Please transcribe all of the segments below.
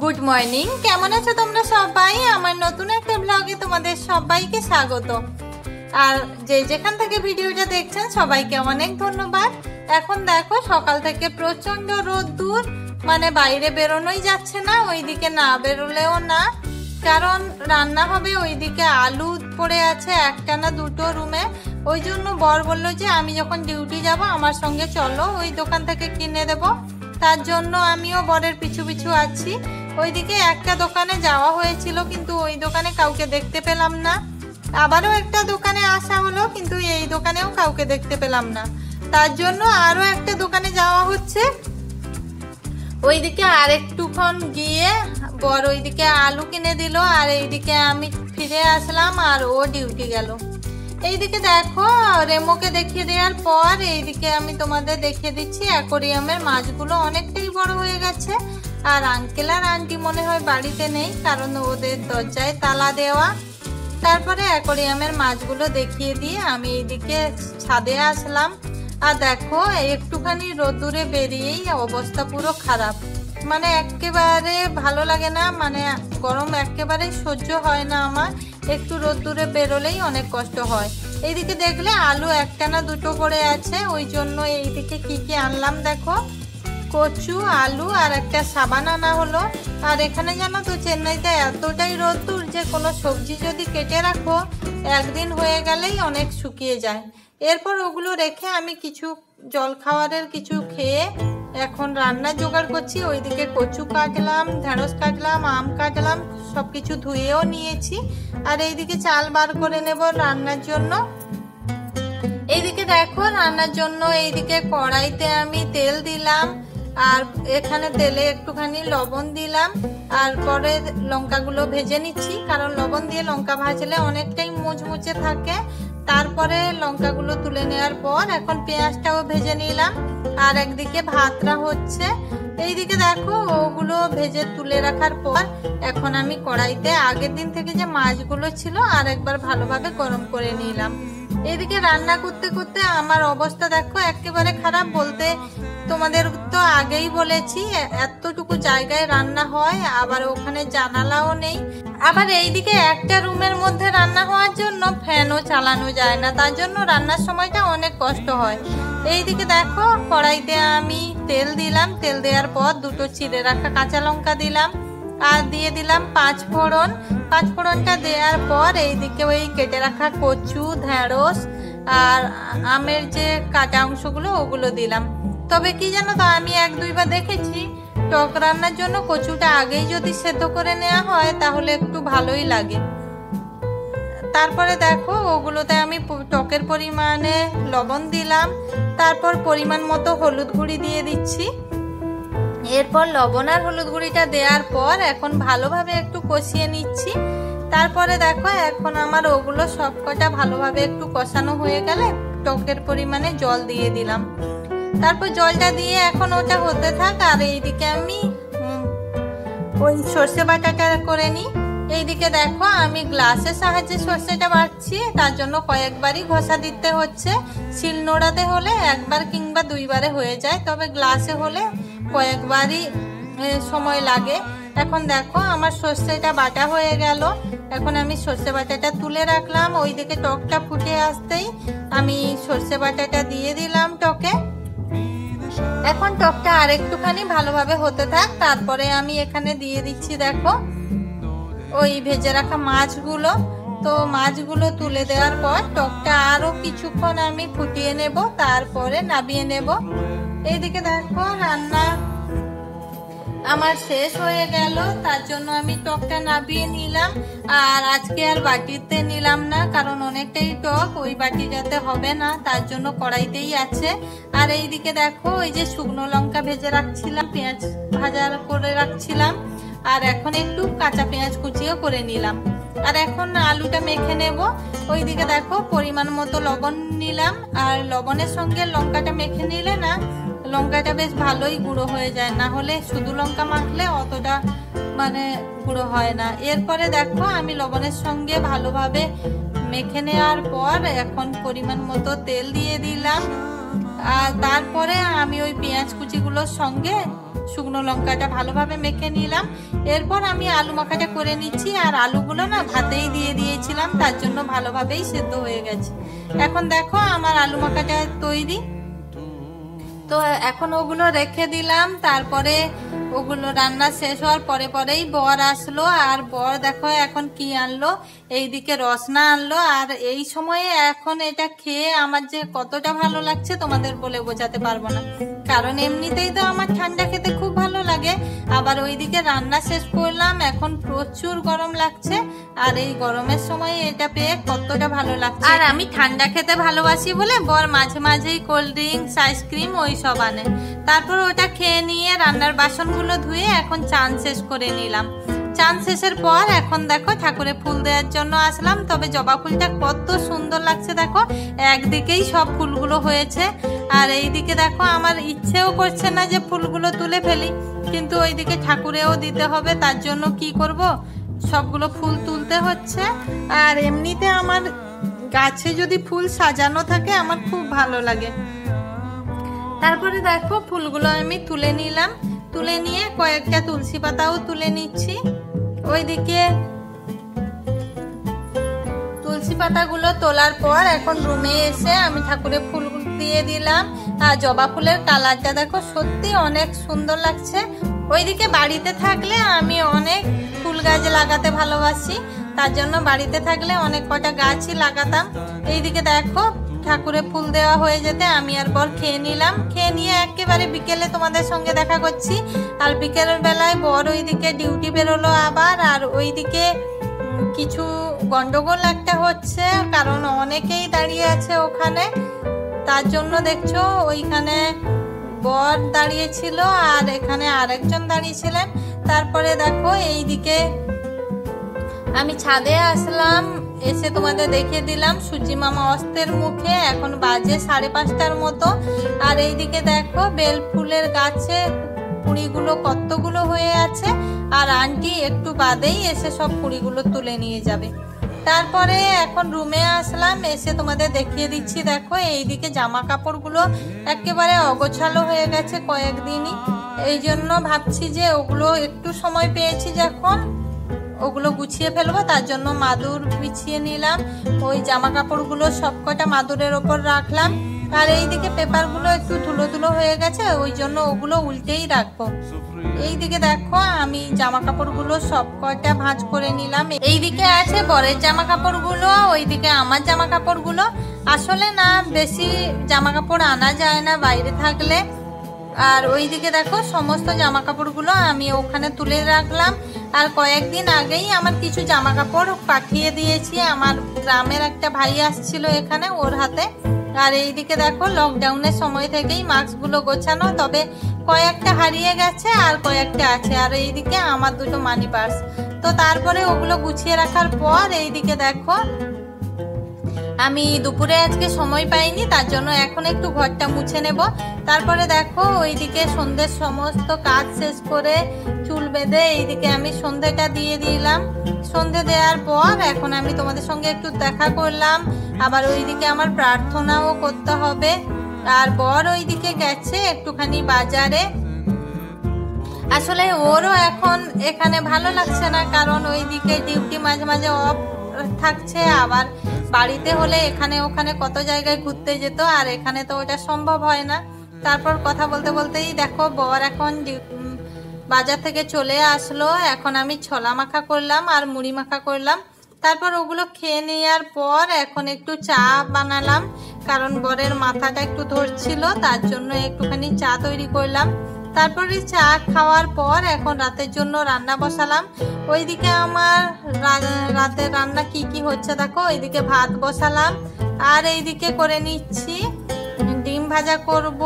Good morning, কেমন আছো তোমরা সবাই? আমার নতুন একটা ব্লগে তোমাদের সবাইকে স্বাগত। আর যেখান থেকে ভিডিওটা দেখছেন সবাইকে অনেক ধন্যবাদ। এখন দেখো সকাল থেকে প্রচন্ড রোদ্দুর, মানে বাইরে বেরোনোই যাচ্ছে না, ওইদিকে না বেরোলেও না, কারণ রান্না হবে। ওইদিকে আলু পড়ে আছে একটা না দুটো রুমে, ওই জন্য বর বললো যে আমি যখন ডিউটি যাব আমার সঙ্গে চলো, ওই দোকান থেকে কিনে দেব। তার জন্য আমিও বরের পিছু পিছু আছি। ওইদিকে একটা দোকানে যাওয়া হয়েছিল, কিন্তু ওই দোকানে কাউকে দেখতে পেলাম না। আবারও একটা দোকানে আসা হলো, কিন্তু এই দোকানেও কাউকে দেখতে পেলাম না। তার জন্য আরো একটা দোকানে যাওয়া হচ্ছে। ওইদিকে আর একটুক্ষণ গিয়ে বর ওইদিকে আলু কিনে দিল, আর এইদিকে আমি ফিরে আসলাম, আর ও ডিউটি গেল। এইদিকে দেখো রেমোকে দেখিয়ে দেওয়ার পর এইদিকে আমি তোমাদের দেখিয়ে দিচ্ছি অ্যাকোরিয়ামের মাছগুলো অনেকটাই বড় হয়ে গেছে। আর আঙ্কেল আর আন্টি মনে হয় বাড়িতে নেই, কারণ ওদের দরজায় তালা দেওয়া। তারপরে অ্যাকোরিয়ামের মাছগুলো দেখিয়ে দিয়ে আমি এইদিকে ছাদে আসলাম। আর দেখো একটুখানি রোদ্দুরে বেরিয়েই অবস্থা পুরো খারাপ, মানে একেবারে ভালো লাগে না, মানে গরম একেবারে সহ্য হয় না আমার। একটু রোদ্দুরে বেরোলেই অনেক কষ্ট হয়। এইদিকে দেখলে আলু একটা না দুটো পড়ে আছে, ওই জন্য এইদিকে কি কি আনলাম দেখো, কচু, আলু আর একটা সাবান আনা হলো। আর এখানে জানো তো চেন্নাইতে এতটাই রোদ্দুর যে কোনো সবজি যদি কেটে রাখো একদিন হয়ে গেলেই অনেক শুকিয়ে যায়। এরপর ওগুলো রেখে আমি কিছু জল খাওয়ারের কিছু খেয়ে এখন রান্না জোগাড় করছি। ওইদিকে কচু কাটলাম, ঢেঁড়স কাটলাম, আম কাটলাম, সবকিছু ধুয়েও নিয়েছি। আর এইদিকে চাল বার করে নেব রান্নার জন্য। এইদিকে দেখো রান্নার জন্য এইদিকে কড়াইতে আমি তেল দিলাম, আর এখানে তেলে একটুখানি লবণ দিলাম, আর পরে লঙ্কাগুলো ভেজে নিচ্ছি, কারণ লবণ দিয়ে লঙ্কা ভাজলে অনেকটাই মুচমুচে থাকে। তারপরে লঙ্কাগুলো তুলে নেওয়ার পর এখন পেঁয়াজটাও ভেজে নিলাম, আর একদিকে ভাতটা হচ্ছে। এইদিকে দেখো ওগুলো ভেজে তুলে রাখার পর এখন আমি কড়াইতে আগের দিন থেকে যে মাছগুলো ছিল আর একবার ভালোভাবে গরম করে নিলাম। এইদিকে রান্না করতে করতে আমার অবস্থা দেখো একেবারে খারাপ। বলতে তোমাদের তো আগেই বলেছি এতটুকু জায়গায় রান্না হয়, আবার ওখানে জানালাও নেই। আবার এইদিকে একটা রুমের মধ্যে রান্না হওয়ার জন্য ফ্যানও চালানো যায় না, তার জন্য রান্নার সময়টা অনেক কষ্ট হয়। এইদিকে দেখো কড়াইতে আমি তেল দিলাম, তেল দেওয়ার পর দুটো চিড়ে রাখা কাঁচা লঙ্কা দিলাম, আর দিয়ে দিলাম পাঁচফোড়ন। পাঁচফোড়নটা দেওয়ার পর এইদিকে ওই কেটে রাখা কচু, ঢেঁড়স আর আমের যে কাটা অংশগুলো ওগুলো দিলাম। তবে কি জানো তো, আমি এক দুইবার দেখেছি টক রান্নার জন্য কচুটা আগেই যদি সেদ্ধ করে নেওয়া হয় তাহলে একটু ভালোই লাগে। তারপরে দেখো ওগুলোতে আমি টকের পরিমাণে লবণ দিলাম, তারপর পরিমাণ মতো হলুদ গুঁড়ি দিয়ে দিচ্ছি। এরপর লবণ আর হলুদ গুঁড়িটা দেওয়ার পর এখন ভালোভাবে একটু কষিয়ে নিচ্ছি। তারপরে দেখো এখন আমার ওগুলো সবকটা ভালোভাবে একটু কষানো হয়ে গেলে টকের পরিমাণে জল দিয়ে দিলাম। তারপর জলটা দিয়ে এখন ওটা হতে থাক, আর এইদিকে আমি ওই সর্ষে বাটাটা করে নিই। এইদিকে দেখো আমি গ্লাসের সাহায্যে সর্ষেটা বাটছি, তার জন্য কয়েকবারই ঘষা দিতে হচ্ছে। শিলনোড়াতে হলে একবার কিংবা দুইবারে হয়ে যায়, তবে গ্লাসে হলে কয়েকবারই সময় লাগে। এখন দেখো আমার সর্ষেটা বাটা হয়ে গেল, এখন আমি সর্ষে বাটাটা তুলে রাখলাম। ওইদিকে টকটা ফুটে আসতেই আমি সর্ষে বাটাটা দিয়ে দিলাম টকে। এখন টকটা আর একটুখানি ভালোভাবে হতে থাক, তারপরে আমি এখানে দিয়ে দিচ্ছি দেখো ওই ভেজে রাখা মাছগুলো। তো মাছগুলো তুলে দেওয়ার পর টকটা আরো কিছুক্ষণ আমি ফুটিয়ে নেব, তারপরে নামিয়ে নেব। এইদিকে দেখো রান্না আমার শেষ হয়ে গেল, তার জন্য আমি টকটা নামিয়ে নিলাম। আর আজকে আর বাটিতে নিলাম না, কারণ অনেকটাই টক, ওই বাটিটাতে হবে না, তার জন্য কড়াইতেই আছে। আর এইদিকে দেখো ওই যে শুকনো লঙ্কা ভেজে রাখছিলাম, পেঁয়াজ ভাজা করে রাখছিলাম, আর এখন একটু কাঁচা পেঁয়াজ কুচিও করে নিলাম। আর এখন আলুটা মেখে নেব। ওইদিকে দেখো পরিমাণ মতো লবণ নিলাম, আর লবণের সঙ্গে লঙ্কাটা মেখে নিলে না লঙ্কাটা বেশ ভালোই গুঁড়ো হয়ে যায়, না হলে শুধু লঙ্কা মাখলে অতটা মানে গুঁড়ো হয় না। এরপরে দেখো আমি লবণের সঙ্গে ভালোভাবে মেখে নেওয়ার পর এখন পরিমাণ মতো তেল দিয়ে দিলাম, আর তারপরে আমি ওই পেঁয়াজ কুচিগুলোর সঙ্গে শুকনো লঙ্কাটা ভালোভাবে মেখে নিলাম। এরপর আমি আলু মাখাটা করে নিচ্ছি। আর আলুগুলো না ভাতেই দিয়ে দিয়েছিলাম, তার জন্য ভালোভাবেই সেদ্ধ হয়ে গেছে। এখন দেখো আমার আলু মাখাটা তৈরি। তো এখন ওগুলো রেখে দিলাম। তারপরে ওগুলো রান্না শেষ হওয়ার পরেই বর আসলো। আর বর দেখো এখন কি আনলো, এইদিকে রসনা আনলো। আর এই সময়ে এখন এটা খেয়ে আমার যে কতটা ভালো লাগছে তোমাদের বলে বোঝাতে পারবো না, কারণ এমনিতেই তো আমার ঠান্ডা খেতে খুব ভালো লাগে। আবার ওইদিকে রান্না শেষ করলাম, এখন প্রচুর গরম লাগছে। আর এই গরমের সময় এটা পেয়ে কতটা ভালো লাগছে। আর আমি ঠান্ডা খেতে ভালোবাসি বলে বর মাঝে মাঝেই কোল্ড ড্রিঙ্কস, আইসক্রিম ওই সব আনে। তারপর ওটা খেয়ে নিয়ে রান্নার বাসনগুলো ধুয়ে এখন চান শেষ করে নিলাম। চান শেষের পর এখন দেখো ঠাকুরে ফুল দেওয়ার জন্য আসলাম। তবে জবা ফুলটা কত সুন্দর লাগছে দেখো, একদিকেই সব ফুলগুলো হয়েছে। আর এইদিকে দেখো আমার ইচ্ছেও করছে না যে ফুলগুলো তুলে ফেলি, কিন্তু ওইদিকে ঠাকুরেও দিতে হবে, তার জন্য কি করব, সবগুলো ফুল তুলতে হচ্ছে। আর এমনিতে আমার গাছে যদি ফুল সাজানো থাকে আমার খুব ভালো লাগে। তারপরে দেখো ফুলগুলো আমি তুলে নিলাম, তুলে নিয়ে কয়েকটা তুলসী পাতাও তুলে নিচ্ছি। ওইদিকে তুলসী পাতাগুলো তোলার পর এখন রুমে এসে আমি ঠাকুরে ফুল দিয়ে দিলাম। আর জবা ফুলের কালারটা দেখো সত্যি অনেক সুন্দর লাগছে। ওইদিকে বাড়িতে থাকলে আমি অনেক ফুল গাছ লাগাতে ভালোবাসি, তার জন্য বাড়িতে থাকলে অনেক কটা গাছই লাগাতাম। এইদিকে দেখো ঠাকুরে ফুল দেওয়া হয়ে যেতে আমি আর বর খেয়ে নিলাম। খেয়ে নিয়ে একেবারে বিকেলে তোমাদের সঙ্গে দেখা করছি। আর বিকেলের বেলায় বর ওইদিকে ডিউটি বেরোলো আবার। আর ওইদিকে কিছু গন্ডগোল একটা হচ্ছে, কারণ অনেকেই দাঁড়িয়ে আছে ওখানে, তার জন্য দেখছো ওইখানে বর দাঁড়িয়েছিল আর এখানে আরেকজন দাঁড়িয়েছিলেন। তারপরে দেখো এইদিকে আমি ছাদে আসলাম, এসে তোমাদের দেখিয়ে দিলাম সূর্যি মামা অস্তের মুখে। এখন বাজে 5:30টার মতো। আর এইদিকে দেখো বেল ফুলের গাছে কুড়িগুলো কতগুলো হয়ে আছে। আর আন্টি একটু বাদেই এসে সব কুড়িগুলো তুলে নিয়ে যাবে। তারপরে এখন রুমে আসলাম, এসে তোমাদের দেখিয়ে দিচ্ছি। দেখো এইদিকে জামা কাপড়গুলো একেবারে অগোছালো হয়ে গেছে কয়েকদিনই। এই জন্য ভাবছি যে ওগুলো একটু সময় পেয়েছি যখন, ওগুলো গুছিয়ে ফেলবো, তার জন্য মাদুর বিছিয়ে নিলাম। ওই জামা কাপড়গুলো সবকটা মাদুরের ওপর রাখলাম। আর এইদিকে পেপারগুলো একটু ধুলো ধুলো হয়ে গেছে, ওই জন্য ওগুলো উল্টেই রাখবো। এইদিকে দেখো আমি জামা কাপড়গুলো সবকটা ভাঁজ করে নিলাম। এইদিকে আছে বরের জামা কাপড়গুলো, ওইদিকে আমার জামা কাপড়গুলো। আসলে না বেশি জামা কাপড় আনা যায় না বাইরে থাকলে। আর ওইদিকে দেখো সমস্ত জামা কাপড়গুলো আমি ওখানে তুলে রাখলাম। আর কয়েকদিন আগেই আমার কিছু জামা কাপড় পাঠিয়ে দিয়েছি, আমার গ্রামের একটা ভাই আসছিল এখানে, ওর হাতে। আর এইদিকে দেখো লকডাউনের সময় থেকেই মাস্কগুলো গোছানো, তবে কয়েকটা হারিয়ে গেছে আর কয়েকটা আছে। আর এইদিকে আমার দুটো মানি পার্স। তো তারপরে ওগুলো গুছিয়ে রাখার পর এইদিকে দেখো আমি দুপুরে আজকে সময় পাইনি, তার জন্য এখন একটু ঘরটা মুছে নেব। তারপরে দেখো ওইদিকে সন্ধ্যের সমস্ত কাজ শেষ করে চুল বেঁধে এইদিকে আমি সন্ধ্যেটা দিয়ে দিলাম। সন্ধ্যে দেওয়ার পর এখন আমি তোমাদের সঙ্গে একটু দেখা করলাম। আবার ওইদিকে আমার প্রার্থনাও করতে হবে। আর বর ওইদিকে গেছে একটুখানি বাজারে। আসলে ওরও এখন এখানে ভালো লাগছে না, কারণ ওইদিকে ডিউটি মাঝে মাঝে অফ থাকছে। আবার বাড়িতে হলে এখানে ওখানে কত জায়গায় ঘুরতে যেত, আর এখানে তো ওটা সম্ভব হয় না। তারপর কথা বলতে বলতেই দেখো বর এখন বাজার থেকে চলে আসলো। এখন আমি ছোলা মাখা করলাম আর মুড়ি মাখা করলাম। তারপর ওগুলো খেয়ে নেওয়ার পর এখন একটু চা বানালাম, কারণ বরের মাথাটা একটু ধরছিল, তার জন্য একটুখানি চা তৈরি করলাম। তারপরে চা খাওয়ার পর এখন রাতের জন্য রান্না বসালাম। ওইদিকে আমার রাতের রান্না কি কি হচ্ছে দেখো, ওইদিকে ভাত বসালাম আর এইদিকে করে নিচ্ছি ডিম ভাজা করব,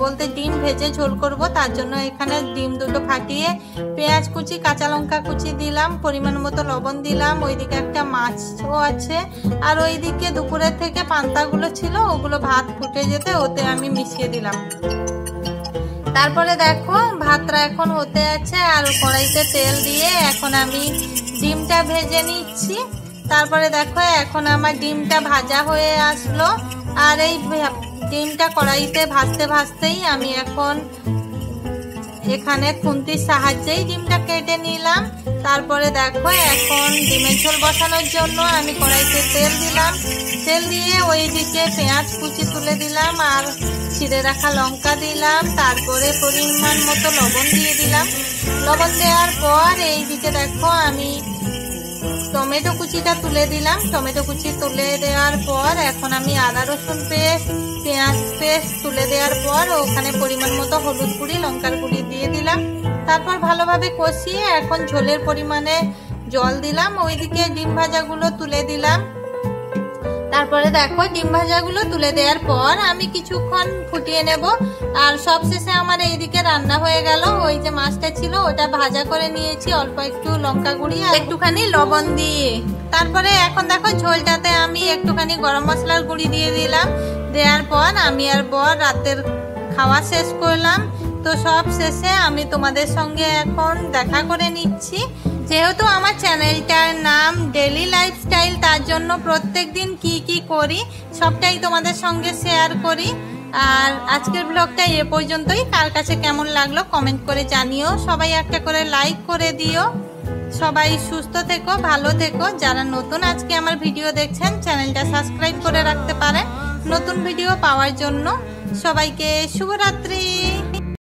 বলতে ডিম ভেজে ঝোল করব। তার জন্য এখানে ডিম দুটো ফাটিয়ে পেঁয়াজ কুচি, কাঁচা লঙ্কা কুচি দিলাম, পরিমাণ মতো লবণ দিলাম। ওইদিকে একটা মাছও আছে। আর ওইদিকে দুপুরের থেকে পান্তাগুলো ছিল, ওগুলো ভাত ফুটে যেতে ওতে আমি মিশিয়ে দিলাম। তারপরে দেখো ভাতটা এখন হতে আছে, আর কড়াইতে তেল দিয়ে এখন আমি ডিমটা ভেজে নিচ্ছি। তারপরে দেখো এখন আমার ডিমটা ভাজা হয়ে আসলো। আর এই ডিমটা কড়াইতে ভাজতে ভাজতেই আমি এখন এখানে খুন্তির সাহায্যেই ডিমটা কেটে নিলাম। তারপরে দেখো এখন ডিমের ঝোল বসানোর জন্য আমি কড়াইতে তেল দিলাম। তেল দিয়ে ওইদিকে পেঁয়াজ কুচি তুলে দিলাম আর ছিঁড়ে রাখা লঙ্কা দিলাম। তারপরে পরিমাণ মতো লবণ দিয়ে দিলাম। লবণ দেওয়ার পর এইদিকে দেখো আমি টমেটো কুচিটা তুলে দিলাম। টমেটো কুচি তুলে দেওয়ার পর এখন আমি আদা রসুন পেস্ট, পেঁয়াজ পেস্ট তুলে দেওয়ার পর ওখানে পরিমাণ মতো হলুদ গুঁড়ি, লঙ্কার গুঁড়ি দিয়ে দিলাম। তারপর ভালোভাবে কষিয়ে এখন ঝোলের পরিমাণে জল দিলাম। ওইদিকে ডিম ভাজাগুলো তুলে দিলাম। তারপরে দেখো ডিম ভাজাগুলো তুলে দেওয়ার পর আমি কিছুক্ষণ ফুটিয়ে নেব। আর সবশেষে আমার এইদিকে রান্না হয়ে গেল। ওই যে মাছটা ছিল ওটা ভাজা করে নিয়েছি অল্প একটু লঙ্কা গুঁড়ি আর একটুখানি লবণ দিয়ে। তারপরে এখন দেখো ঝোলটাতে আমি একটুখানি গরম মশলার গুঁড়ি দিয়ে দিলাম। দেওয়ার পর আমি আর বর রাতের খাওয়া শেষ করলাম। তো সব শেষে আমি তোমাদের সঙ্গে এখন দেখা করে নিচ্ছি। যেহেতু আমার চ্যানেলটার নাম ডেলি লাইফস্টাইল, তার জন্য প্রত্যেক দিন কি কি করি সবটাই তোমাদের সঙ্গে শেয়ার করি। আর আজকের ব্লগটা এ পর্যন্তই। কার কাছে কেমন লাগলো কমেন্ট করে জানিও। সবাই একটা করে লাইক করে দিও। সবাই সুস্থ থেকো, ভালো থেকো। যারা নতুন আজকে আমার ভিডিও দেখছেন চ্যানেলটা সাবস্ক্রাইব করে রাখতে পারেন নতুন ভিডিও পাওয়ার জন্য। সবাইকে শুভরাত্রি।